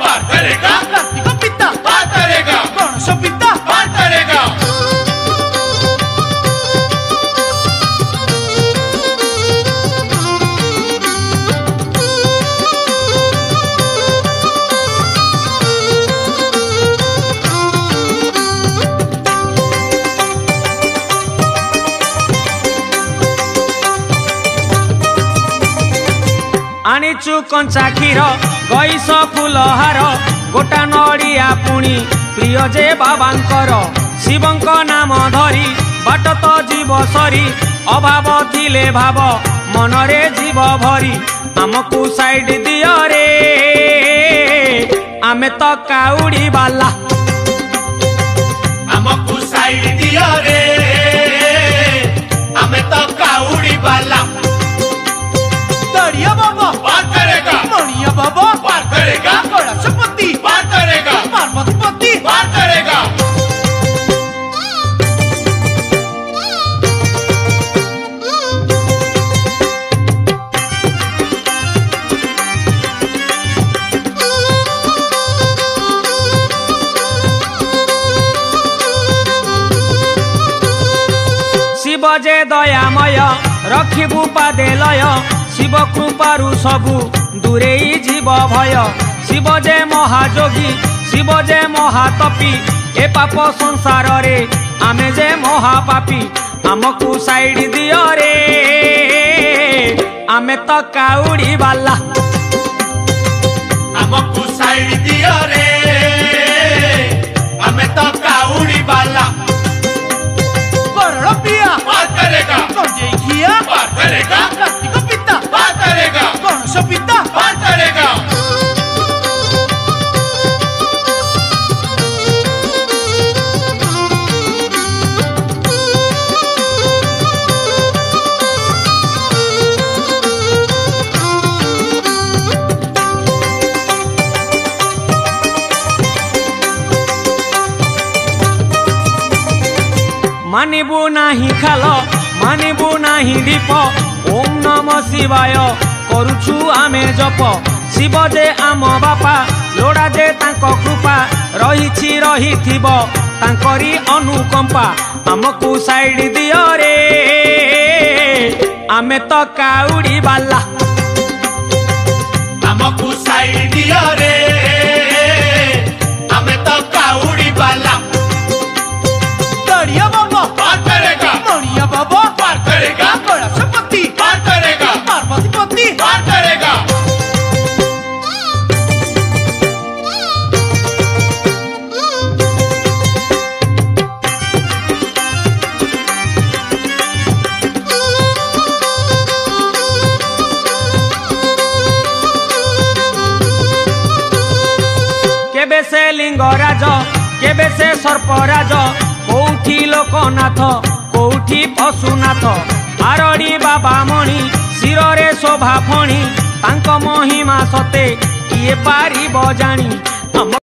पार करेगा। कार्तिक पिता पार करेगा। गणेश पिता पार करेगा। आनीचु कंचा क्षीर गईस फूल हार गोटा नड़िया पुणी प्रिय जे बाबांकर शिवंक नाम धरी बाट तो जीव सरी अभाव थिले भाव मनरे जीव भरी आमकु साइड दियो रे आमे तो काउड़ी बाला आमकु साइड दियो रे आमे तो काउड़ी बाला। दरिया बाबा पार करेगा। मणिया बाबा पार करेगा। गणेशपति पार करेगा। पार्वतीपति पार करेगा। शिव जे दयामय रखिबु पादे लय शिव कृपारु सबु दूरे जीव भय शिव जे महाजोगी शिव जे महातपी ए पाप संसार रे आमे जे महापापी आमकु साइड दियो रे आमे तो काउड़ी बाला आमकु साइड दियो रे आमे तो काउड़ी बाला। वरण पिया पार करेगा। गंजेखिया पार करेगा। कार्तिक पिता पार करेगा। गणेश पिता पार करेगा। मानिबु नाही खाल मानिबु नाही दीप ओम नमः शिवाय करुछु आमे जप शिव जे आम बापा लोड़ा जे तांको कृपा रहिछि रहिथिब तांकरी अनुकंपा आमकु साइड दियो रे आमे तो काउड़ी बाला आमकु साइड दियो रे आमे तो काउड़ी बाला। दरिया बाबा पार करेगा। मणिया बाबा पार करेगा। गणेशपति पार करेगा। पार्वतीपति पार करेगा। केबे से लिंगराज केबे से सर्पराज कोठी लोकनाथ कोठी पशुनाथ आरड़ी बाबा मणि शिरे शोभा फणी तांको महिमा सते किए पारिब जानी।